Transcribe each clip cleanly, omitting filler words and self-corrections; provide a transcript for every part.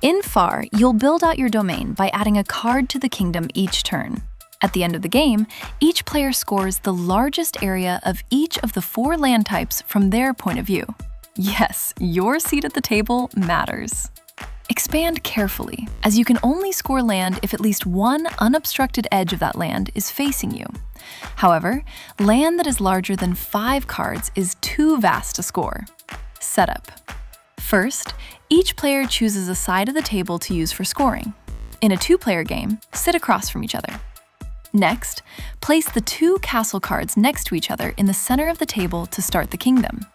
In Far, you'll build out your domain by adding a card to the kingdom each turn. At the end of the game, each player scores the largest area of each of the 4 land types from their point of view. Yes, your seat at the table matters. Expand carefully, as you can only score land if at least one unobstructed edge of that land is facing you. However, land that is larger than 5 cards is too vast to score. Setup. First, each player chooses a side of the table to use for scoring. In a 2-player game, sit across from each other. Next, place the 2 castle cards next to each other in the center of the table to start the kingdom.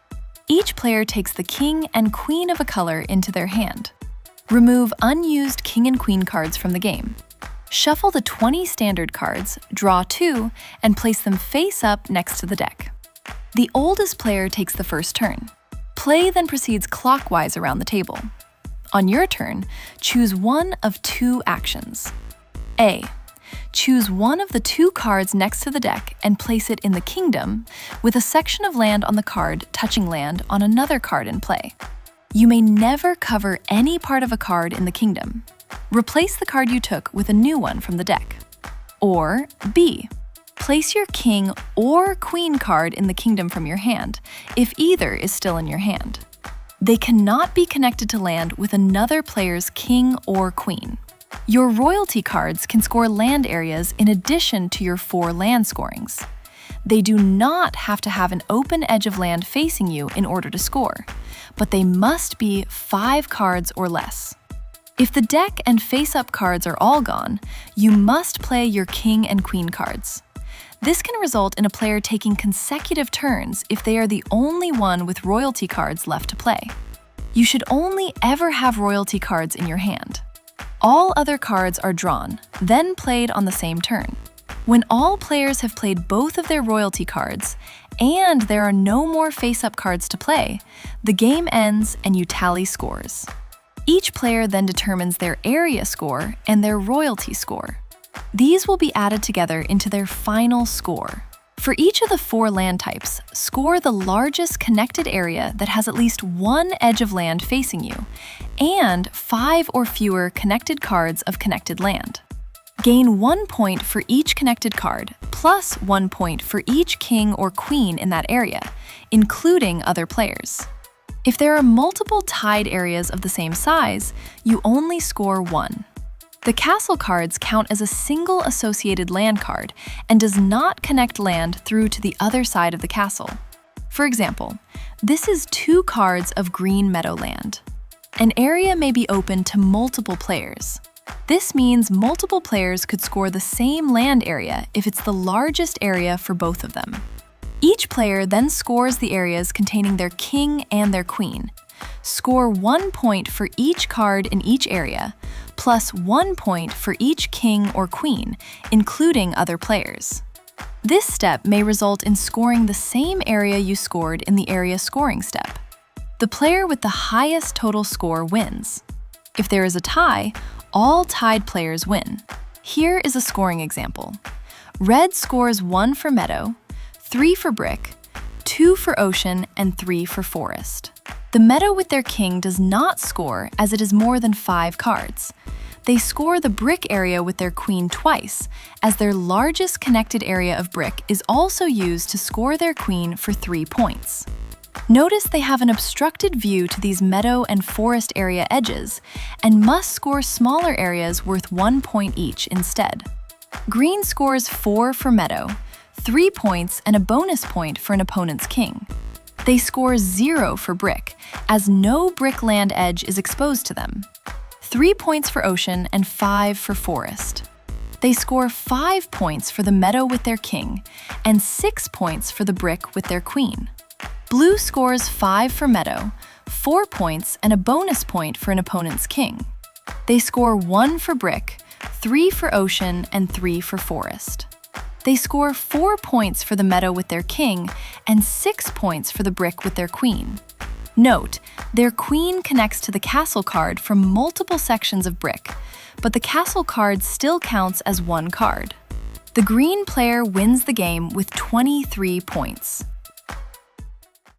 Each player takes the king and queen of a color into their hand. Remove unused king and queen cards from the game. Shuffle the 20 standard cards, draw 2, and place them face up next to the deck. The oldest player takes the first turn. Play then proceeds clockwise around the table. On your turn, choose one of 2 actions. A. Choose one of the 2 cards next to the deck and place it in the kingdom, with a section of land on the card touching land on another card in play. You may never cover any part of a card in the kingdom. Replace the card you took with a new one from the deck. Or B. Place your king or queen card in the kingdom from your hand, if either is still in your hand. They cannot be connected to land with another player's king or queen. Your royalty cards can score land areas in addition to your 4 land scorings. They do not have to have an open edge of land facing you in order to score, but they must be 5 cards or less. If the deck and face-up cards are all gone, you must play your king and queen cards. This can result in a player taking consecutive turns if they are the only one with royalty cards left to play. You should only ever have royalty cards in your hand. All other cards are drawn, then played on the same turn. When all players have played both of their royalty cards, and there are no more face-up cards to play, the game ends and you tally scores. Each player then determines their area score and their royalty score. These will be added together into their final score. For each of the 4 land types, score the largest connected area that has at least 1 edge of land facing you, and 5 or fewer connected cards of connected land. Gain 1 point for each connected card, plus 1 point for each king or queen in that area, including other players. If there are multiple tied areas of the same size, you only score 1. The castle cards count as a single associated land card and does not connect land through to the other side of the castle. For example, this is 2 cards of green meadowland. An area may be open to multiple players. This means multiple players could score the same land area if it's the largest area for both of them. Each player then scores the areas containing their king and their queen. Score 1 point for each card in each area, plus 1 point for each king or queen, including other players. This step may result in scoring the same area you scored in the area scoring step. The player with the highest total score wins. If there is a tie, all tied players win. Here is a scoring example. Red scores 1 for meadow, 3 for brick, 2 for ocean, and 3 for forest. The meadow with their king does not score as it is more than 5 cards. They score the brick area with their queen twice, as their largest connected area of brick is also used to score their queen for 3 points. Notice they have an obstructed view to these meadow and forest area edges, and must score smaller areas worth 1 point each instead. Green scores 4 for meadow, 3 points and a bonus point for an opponent's king. They score 0 for brick, as no brick land edge is exposed to them. 3 points for ocean and 5 for forest. They score 5 points for the meadow with their king, and 6 points for the brick with their queen. Blue scores 5 for meadow, 4 points and a bonus point for an opponent's king. They score 1 for brick, 3 for ocean, and 3 for forest. They score 4 points for the meadow with their king, and 6 points for the brick with their queen. Note, their queen connects to the castle card from multiple sections of brick, but the castle card still counts as 1 card. The green player wins the game with 23 points.